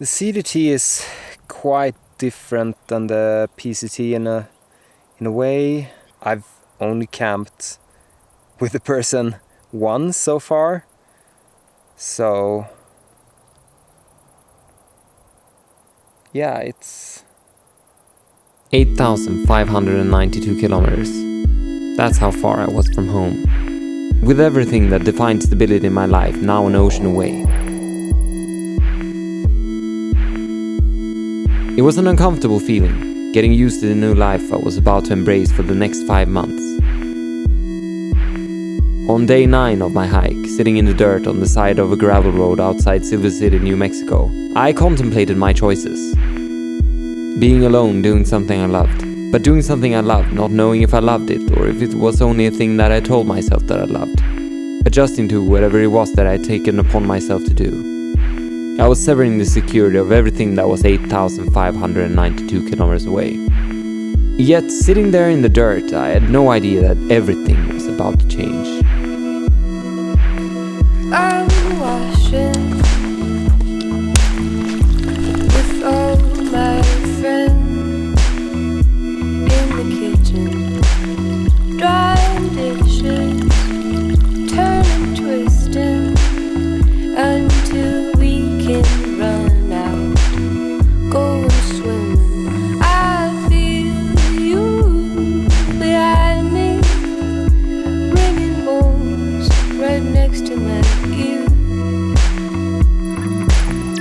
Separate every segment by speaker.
Speaker 1: The CDT is quite different than the PCT in a way. I've only camped with the person once so far, so yeah, it's
Speaker 2: 8,592 kilometers. That's how far I was from home. With everything that defined stability in my life now an ocean away. It was an uncomfortable feeling, getting used to the new life I was about to embrace for the next 5 months. On day 9 of my hike, sitting in the dirt on the side of a gravel road outside Silver City, New Mexico, I contemplated my choices. Being alone, doing something I loved. But doing something I loved, not knowing if I loved it or if it was only a thing that I told myself that I loved. Adjusting to whatever it was that I had taken upon myself to do. I was severing the security of everything that was 8,592 kilometers away. Yet, sitting there in the dirt, I had no idea that everything was about to change.
Speaker 3: I'm washing with all my friends in the kitchen, drying dishes, turning, twisting until we can run out, go and swim. I feel you behind me, ringing bones right next to my ear.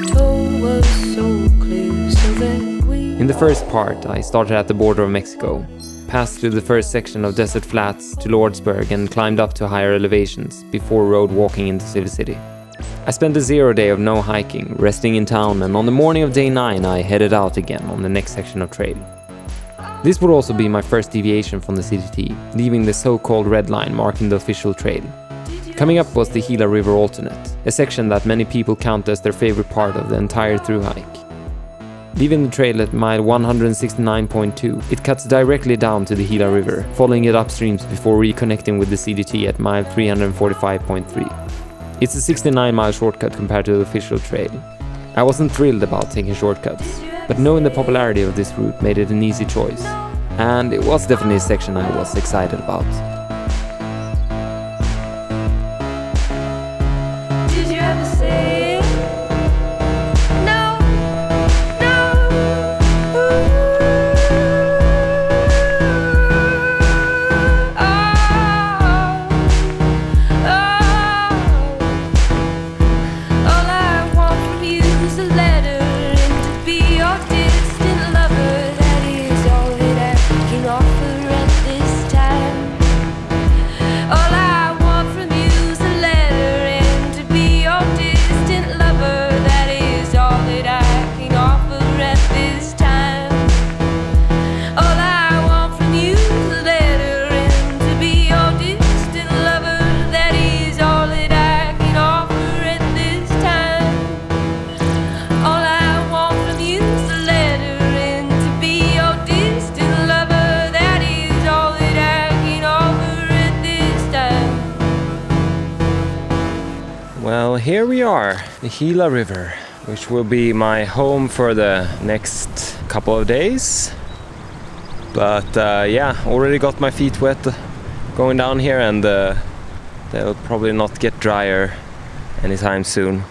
Speaker 3: Tone was so clear, so that we.
Speaker 2: In the first part, I started at the border of Mexico, passed through the first section of desert flats to Lordsburg and climbed up to higher elevations before road walking into Silver City. I spent a 0 day of no hiking, resting in town, and on the morning of day 9 I headed out again on the next section of trail. This would also be my first deviation from the CDT, leaving the so-called red line marking the official trail. Coming up was the Gila River alternate, a section that many people count as their favorite part of the entire thru-hike. Leaving the trail at mile 169.2, it cuts directly down to the Gila River, following it upstreams before reconnecting with the CDT at mile 345.3. It's a 69-mile shortcut compared to the official trail. I wasn't thrilled about taking shortcuts, but knowing the popularity of this route made it an easy choice. And it was definitely a section I was excited about.
Speaker 3: Did you ever say it? No, no. All I want from you is a letter and to be your distant lover. That is all that I can offer at this time. All I want from you is a letter and to be your distant lover. That is all that I can offer at this time. All I want from you is a letter and to be your distant lover. That is all that I can offer at this time. All I want from you is a letter and to be your distant lover. That is all that I can offer at this time.
Speaker 1: Well, here we are, the Gila River, which will be my home for the next couple of days. But yeah, already got my feet wet going down here, and they'll probably not get drier anytime soon.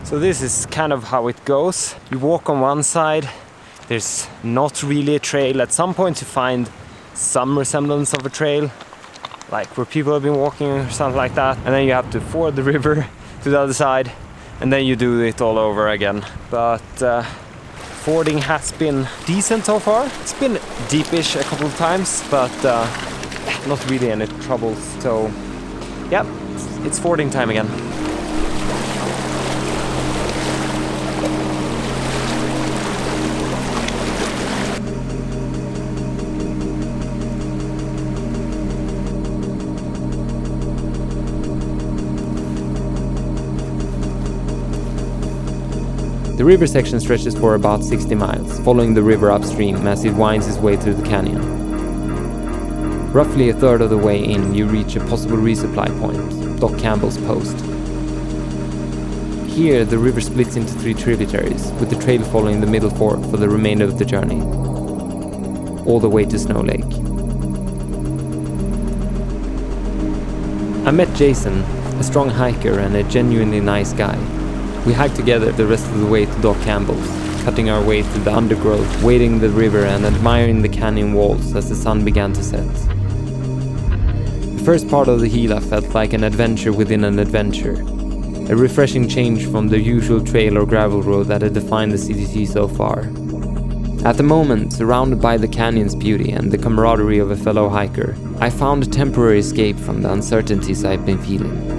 Speaker 1: So this is kind of how it goes. You walk on one side, there's not really a trail. At some point you find some resemblance of a trail, like where people have been walking or something like that, and then you have to ford the river to the other side, and then you do it all over again. But fording has been decent so far. It's been deepish a couple of times, but not really any troubles. So yeah, it's fording time again.
Speaker 2: The river section stretches for about 60 miles, following the river upstream as it winds its way through the canyon. Roughly a third of the way in, you reach a possible resupply point, Doc Campbell's post. Here, the river splits into 3 tributaries, with the trail following the middle fork for the remainder of the journey, all the way to Snow Lake. I met Jason, a strong hiker and a genuinely nice guy. We hiked together the rest of the way to Doc Campbell's, cutting our way through the undergrowth, wading the river and admiring the canyon walls as the sun began to set. The first part of the Gila felt like an adventure within an adventure, a refreshing change from the usual trail or gravel road that had defined the CDT so far. At the moment, surrounded by the canyon's beauty and the camaraderie of a fellow hiker, I found a temporary escape from the uncertainties I've been feeling.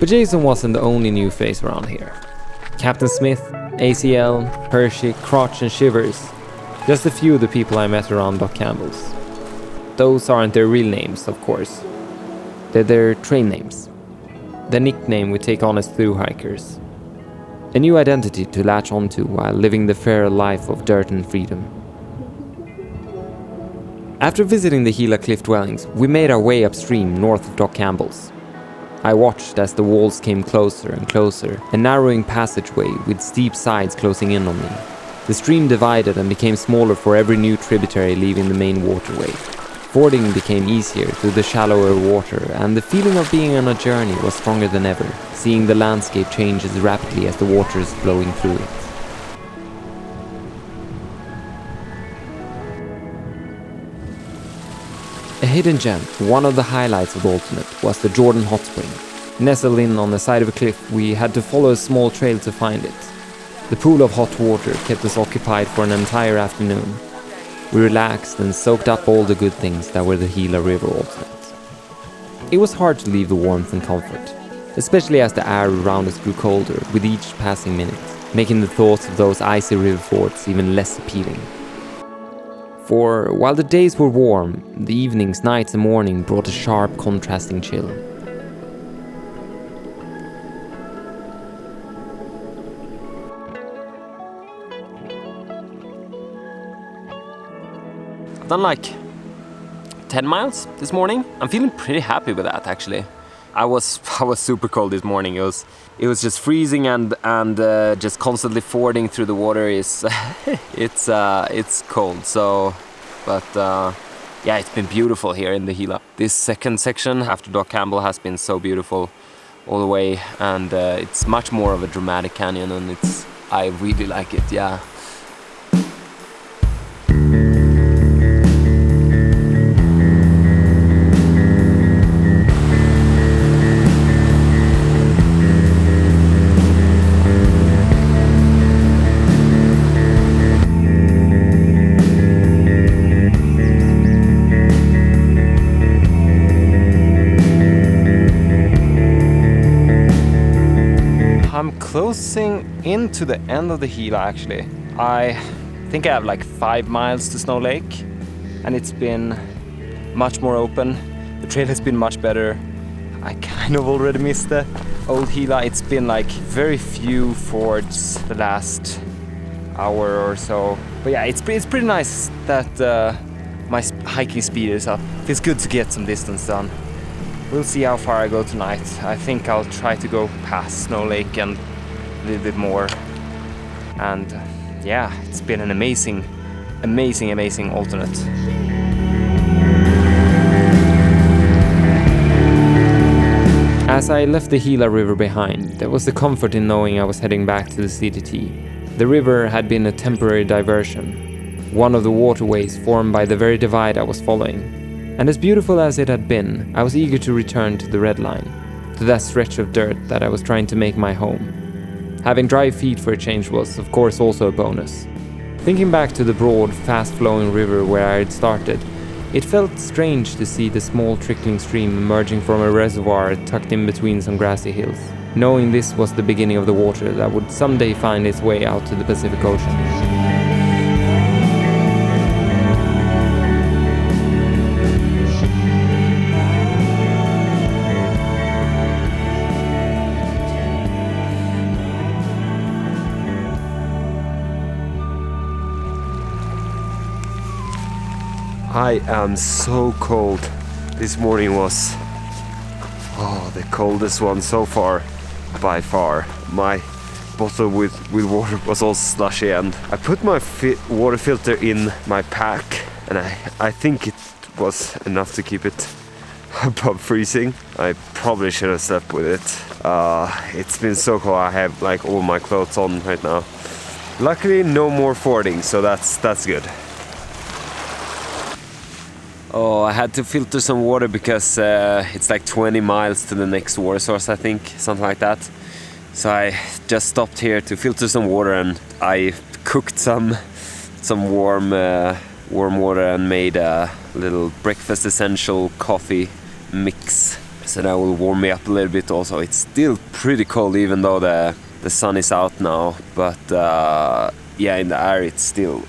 Speaker 2: But Jason wasn't the only new face around here. Captain Smith, ACL, Hershey, Crotch and Shivers. Just a few of the people I met around Doc Campbell's. Those aren't their real names, of course. They're their trail names. The nickname we take on as thru-hikers. A new identity to latch onto while living the feral life of dirt and freedom. After visiting the Gila cliff dwellings, we made our way upstream north of Doc Campbell's. I watched as the walls came closer and closer, a narrowing passageway with steep sides closing in on me. The stream divided and became smaller for every new tributary leaving the main waterway. Fording became easier through the shallower water, and the feeling of being on a journey was stronger than ever, seeing the landscape change as rapidly as the water is flowing through it. A hidden gem, one of the highlights of the ultimate, was the Jordan Hot Spring. Nestled in on the side of a cliff, we had to follow a small trail to find it. The pool of hot water kept us occupied for an entire afternoon. We relaxed and soaked up all the good things that were the Gila River ultimate. It was hard to leave the warmth and comfort, especially as the air around us grew colder with each passing minute, making the thoughts of those icy river forts even less appealing. For while the days were warm, the evenings, nights and morning brought a sharp contrasting chill.
Speaker 1: I've done like 10 miles this morning. I'm feeling pretty happy with that actually. I was super cold this morning. It was just freezing and just constantly fording through the water is it's cold. So, but yeah, it's been beautiful here in the Gila. This second section after Doc Campbell has been so beautiful all the way, and it's much more of a dramatic canyon, and I really like it. Yeah. I'm closing into the end of the Gila actually. I think I have like 5 miles to Snow Lake, and it's been much more open. The trail has been much better. I kind of already missed the old Gila. It's been like very few fords the last hour or so. But yeah, it's pretty nice that my hiking speed is up. Feels good to get some distance done. We'll see how far I go tonight. I think I'll try to go past Snow Lake and a little bit more. And yeah, it's been an amazing alternate.
Speaker 2: As I left the Gila River behind, there was the comfort in knowing I was heading back to the CDT. The river had been a temporary diversion, one of the waterways formed by the very divide I was following. And as beautiful as it had been, I was eager to return to the red line, to that stretch of dirt that I was trying to make my home. Having dry feet for a change was, of course, also a bonus. Thinking back to the broad, fast-flowing river where I had started, it felt strange to see the small trickling stream emerging from a reservoir tucked in between some grassy hills, knowing this was the beginning of the water that would someday find its way out to the Pacific Ocean.
Speaker 1: I am so cold. This morning was the coldest one so far, by far. My bottle with water was all slushy, and I put my water filter in my pack, and I think it was enough to keep it above freezing. I probably should have slept with it. It's been so cold. I have like all my clothes on right now. Luckily no more fording, so that's good. Oh, I had to filter some water because it's like 20 miles to the next water source, I think, something like that. So I just stopped here to filter some water, and I cooked some warm water and made a little breakfast essential coffee mix. So that will warm me up a little bit also. It's still pretty cold even though the sun is out now, but yeah, in the air it's still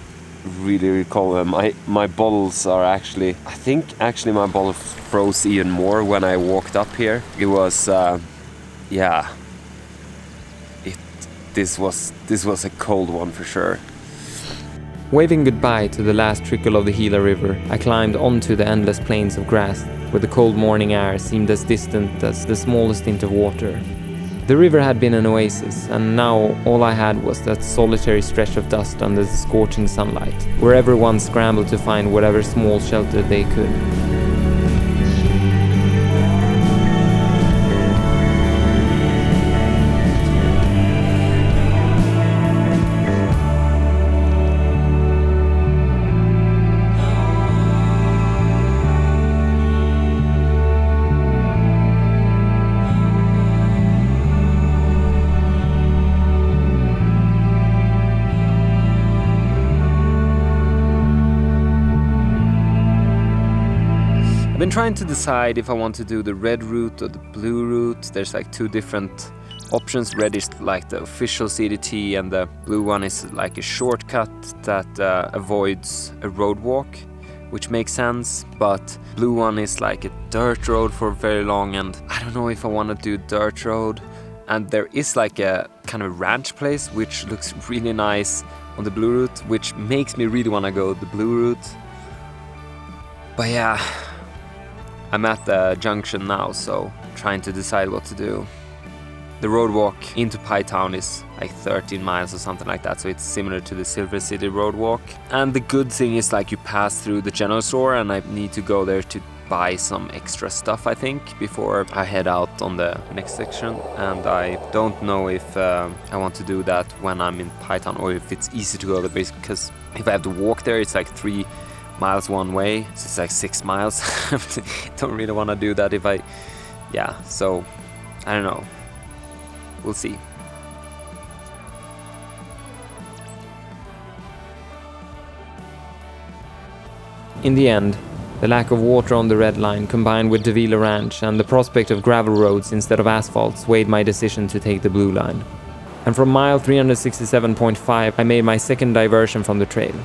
Speaker 1: really cold. My bottles are actually, I think actually my bottle froze even more when I walked up here. It was yeah, this was a cold one for sure.
Speaker 2: Waving goodbye to the last trickle of the Gila River, I climbed onto the endless plains of grass, where the cold morning air seemed as distant as the smallest hint of water. The river had been an oasis, and now all I had was that solitary stretch of dust under the scorching sunlight, where everyone scrambled to find whatever small shelter they could.
Speaker 1: I've been trying to decide if I want to do the red route or the blue route. There's like two different options. Red is like the official CDT, and the blue one is like a shortcut that avoids a road walk, which makes sense. But blue one is like a dirt road for very long, and I don't know if I want to do dirt road. And there is like a kind of ranch place which looks really nice on the blue route, which makes me really want to go the blue route. But yeah, I'm at the junction now, so trying to decide what to do. The road walk into Pi Town is like 13 miles or something like that, so it's similar to the Silver City road walk. And the good thing is like you pass through the general store, and I need to go there to buy some extra stuff, I think, before I head out on the next section. And I don't know if I want to do that when I'm in Pi Town, or if it's easy to go there, because if I have to walk there, it's like 3 miles one way, so it's like 6 miles. Don't really want to do that if yeah, so I don't know, we'll see.
Speaker 2: In the end, the lack of water on the red line combined with Davila Ranch and the prospect of gravel roads instead of asphalt swayed my decision to take the blue line. And from mile 367.5 I made my second diversion from the trail.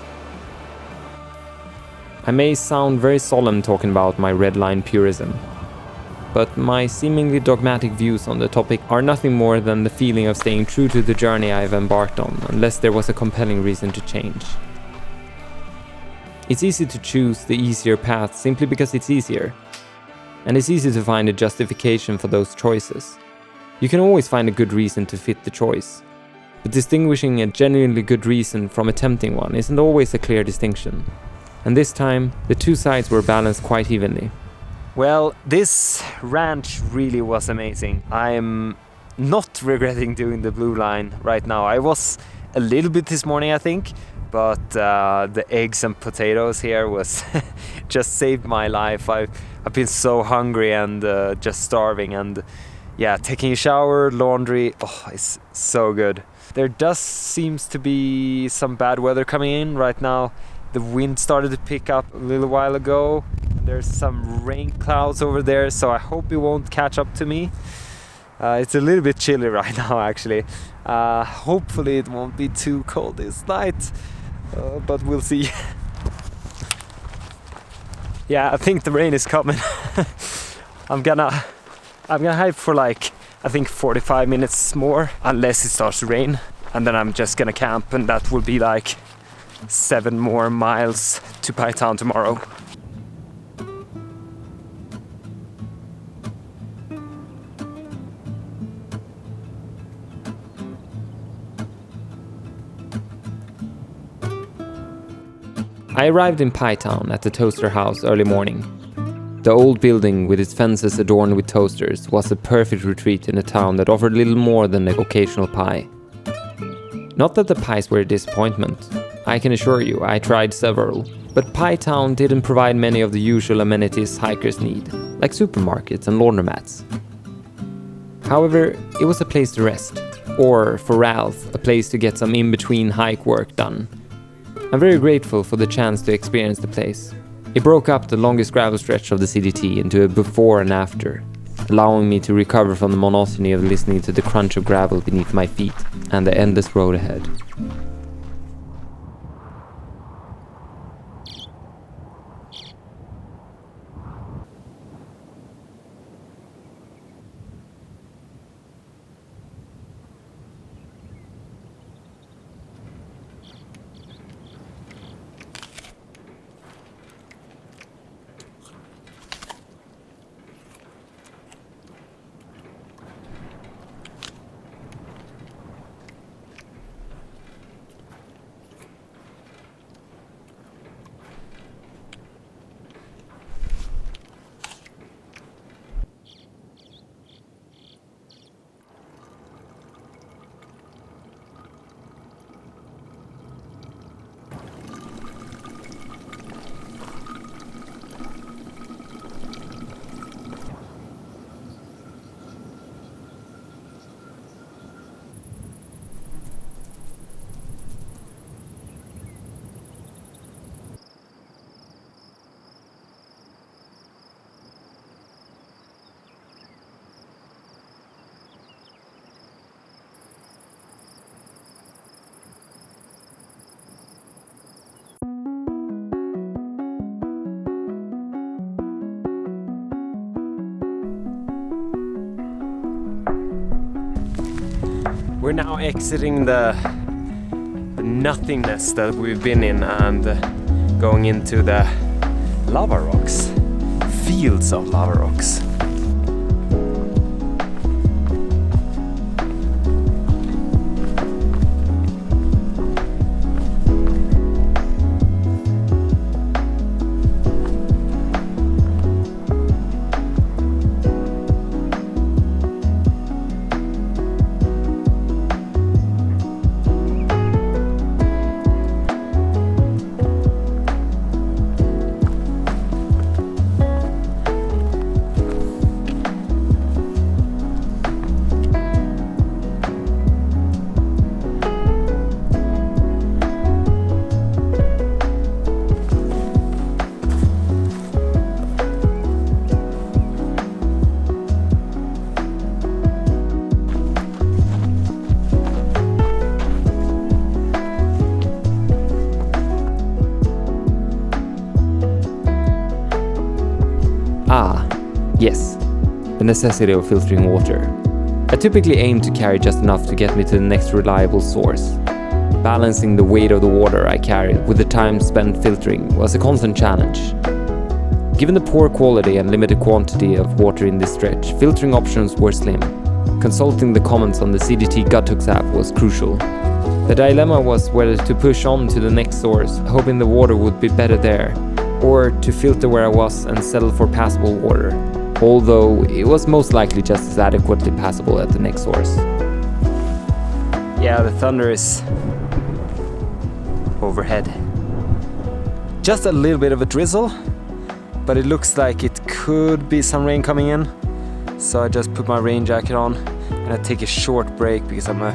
Speaker 2: I may sound very solemn talking about my red line purism, but my seemingly dogmatic views on the topic are nothing more than the feeling of staying true to the journey I have embarked on, unless there was a compelling reason to change. It's easy to choose the easier path simply because it's easier, and it's easy to find a justification for those choices. You can always find a good reason to fit the choice, but distinguishing a genuinely good reason from a tempting one isn't always a clear distinction. And this time, the two sides were balanced quite evenly.
Speaker 1: Well, this ranch really was amazing. I'm not regretting doing the blue line right now. I was a little bit this morning, I think, but the eggs and potatoes here was just saved my life. I've been so hungry and just starving, and yeah, taking a shower, laundry, it's so good. There does seems to be some bad weather coming in right now. The wind started to pick up a little while ago. There's some rain clouds over there, so I hope it won't catch up to me. It's a little bit chilly right now, actually. Hopefully it won't be too cold this night, but we'll see. Yeah, I think the rain is coming. I'm gonna hike for like, I think 45 minutes more, unless it starts to rain, and then I'm just gonna camp, and that will be like 7 more miles to Pi Town tomorrow.
Speaker 2: I arrived in Pie Town at the toaster house early morning. The old building with its fences adorned with toasters was a perfect retreat in a town that offered little more than the occasional pie. Not that the pies were a disappointment. I can assure you, I tried several. But Pie Town didn't provide many of the usual amenities hikers need, like supermarkets and laundromats. However, it was a place to rest, or for Ralph, a place to get some in-between hike work done. I'm very grateful for the chance to experience the place. It broke up the longest gravel stretch of the CDT into a before and after, allowing me to recover from the monotony of listening to the crunch of gravel beneath my feet and the endless road ahead.
Speaker 1: We're now exiting the nothingness that we've been in and going into the lava rocks, fields of lava rocks.
Speaker 2: Yes, the necessity of filtering water. I typically aim to carry just enough to get me to the next reliable source. Balancing the weight of the water I carried with the time spent filtering was a constant challenge. Given the poor quality and limited quantity of water in this stretch, filtering options were slim. Consulting the comments on the CDT Guthooks app was crucial. The dilemma was whether to push on to the next source, hoping the water would be better there, or to filter where I was and settle for passable water, although it was most likely just as adequately passable at the next source.
Speaker 1: Yeah, the thunder is overhead. Just a little bit of a drizzle, but it looks like it could be some rain coming in. So I just put my rain jacket on and I take a short break because I'm a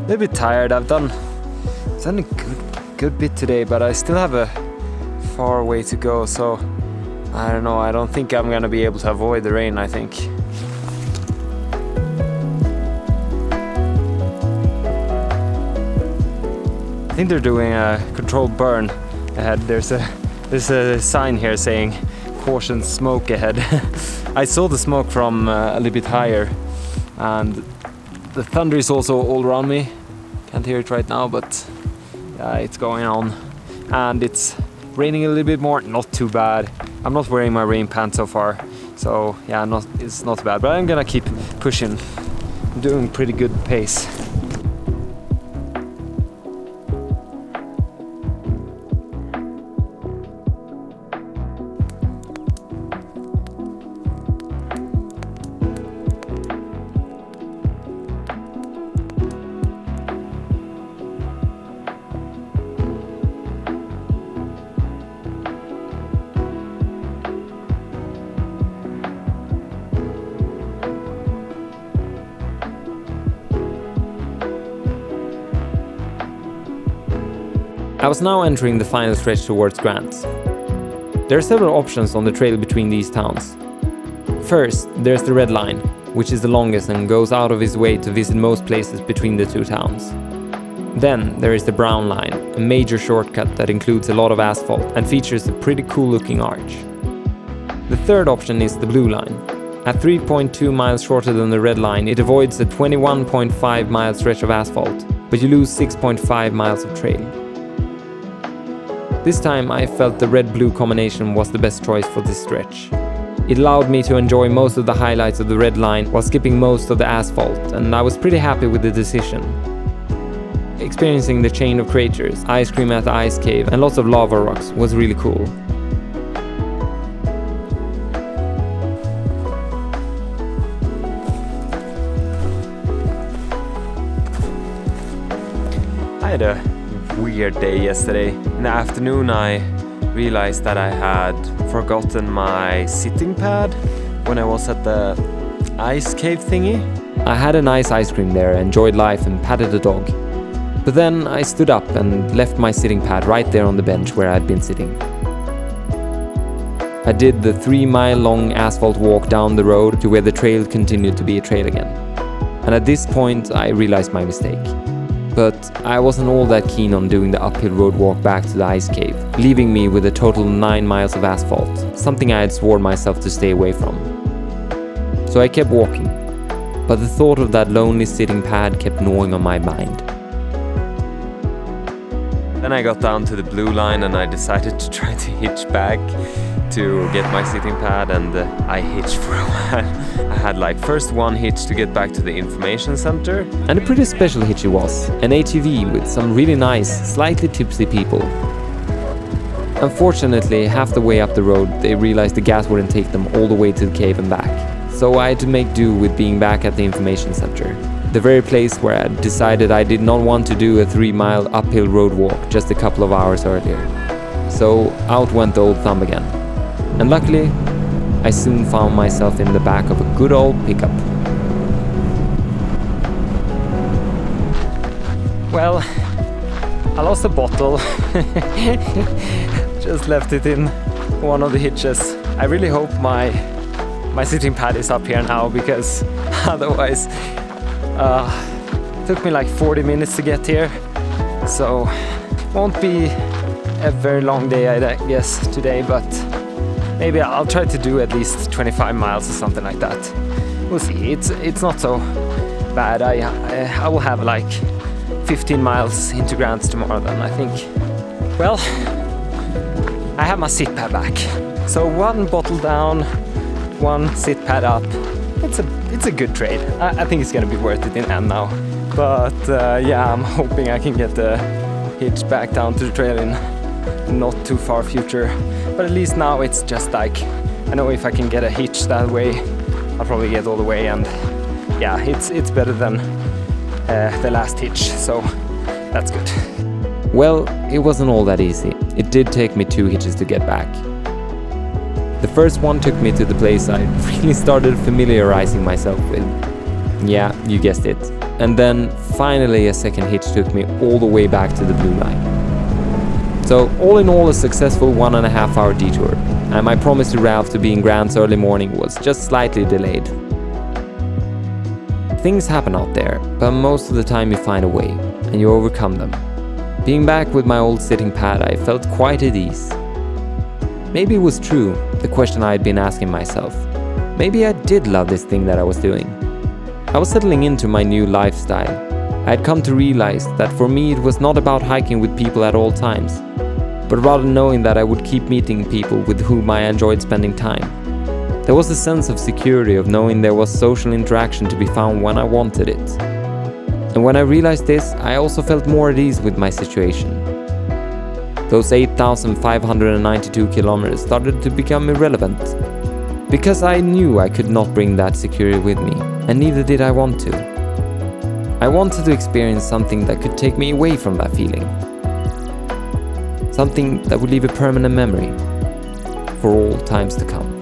Speaker 1: little bit tired. I've done a good bit today, but I still have a far way to go, so I don't know, I don't think I'm gonna be able to avoid the rain, I think. I think they're doing a controlled burn ahead. There's a sign here saying caution smoke ahead. I saw the smoke from a little bit higher, and the thunder is also all around me. Can't hear it right now, but yeah, it's going on. And it's raining a little bit more, not too bad. I'm not wearing my rain pants so far, so yeah, it's not bad, but I'm gonna keep pushing. I'm doing pretty good pace.
Speaker 2: I was now entering the final stretch towards Grants. There are several options on the trail between these towns. First, there's the Red Line, which is the longest and goes out of his way to visit most places between the two towns. Then there is the Brown Line, a major shortcut that includes a lot of asphalt and features a pretty cool looking arch. The third option is the Blue Line. At 3.2 miles shorter than the Red Line, it avoids a 21.5 mile stretch of asphalt, but you lose 6.5 miles of trail. This time I felt the red-blue combination was the best choice for this stretch. It allowed me to enjoy most of the highlights of the Red Line while skipping most of the asphalt, and I was pretty happy with the decision. Experiencing the chain of craters, ice cream at the ice cave, and lots of lava rocks was really cool.
Speaker 1: I had a weird day yesterday. In the afternoon I realized that I had forgotten my sitting pad when I was at the ice cave thingy.
Speaker 2: I had a nice ice cream there, enjoyed life and patted the dog. But then I stood up and left my sitting pad right there on the bench where I'd been sitting. I did the 3-mile-long asphalt walk down the road to where the trail continued to be a trail again. And at this point I realized my mistake. But I wasn't all that keen on doing the uphill road walk back to the ice cave, leaving me with a total 9 miles of asphalt, something I had sworn myself to stay away from. So I kept walking, but the thought of that lonely sitting pad kept gnawing on my mind.
Speaker 1: Then I got down to the Blue Line and I decided to try to hitch back to get my sitting pad, and I hitched for a while. I had like first one hitch to get back to the information center.
Speaker 2: And a pretty special hitch it was, an ATV with some really nice, slightly tipsy people. Unfortunately, half the way up the road they realized the gas wouldn't take them all the way to the cave and back. So I had to make do with being back at the information center. The very place where I decided I did not want to do a 3-mile uphill road walk just a couple of hours earlier. So out went the old thumb again. And luckily, I soon found myself in the back of a good old pickup.
Speaker 1: Well, I lost a bottle. Just left it in one of the hitches. I really hope my sitting pad is up here now, because otherwise it took me like 40 minutes to get here. So won't be a very long day, I guess, today, but maybe I'll try to do at least 25 miles or something like that. We'll see. It's not so bad. I will have like 15 miles into Grants tomorrow then, I think. Well, I have my sit pad back. So 1 bottle down, 1 sit pad up. It's a good trade. I think it's gonna be worth it in the end now. But yeah, I'm hoping I can get the hitch back down to the trail in not too far future. But at least now it's just like, I know if I can get a hitch that way, I'll probably get all the way, and yeah, it's better than the last hitch, so that's good.
Speaker 2: Well, it wasn't all that easy. It did take me 2 hitches to get back. The first one took me to the place I really started familiarizing myself with. Yeah, you guessed it. And then finally a second hitch took me all the way back to the Blue Line. So all in all, a successful 1.5 hour detour, and my promise to Ralph to be in Grants early morning was just slightly delayed. Things happen out there, but most of the time you find a way, and you overcome them. Being back with my old sitting pad, I felt quite at ease. Maybe it was true, the question I had been asking myself. Maybe I did love this thing that I was doing. I was settling into my new lifestyle. I had come to realize that for me it was not about hiking with people at all times, but rather knowing that I would keep meeting people with whom I enjoyed spending time. There was a sense of security of knowing there was social interaction to be found when I wanted it. And when I realized this, I also felt more at ease with my situation. Those 8,592 kilometers started to become irrelevant, because I knew I could not bring that security with me, and neither did I want to. I wanted to experience something that could take me away from that feeling. Something that would leave a permanent memory for all times to come.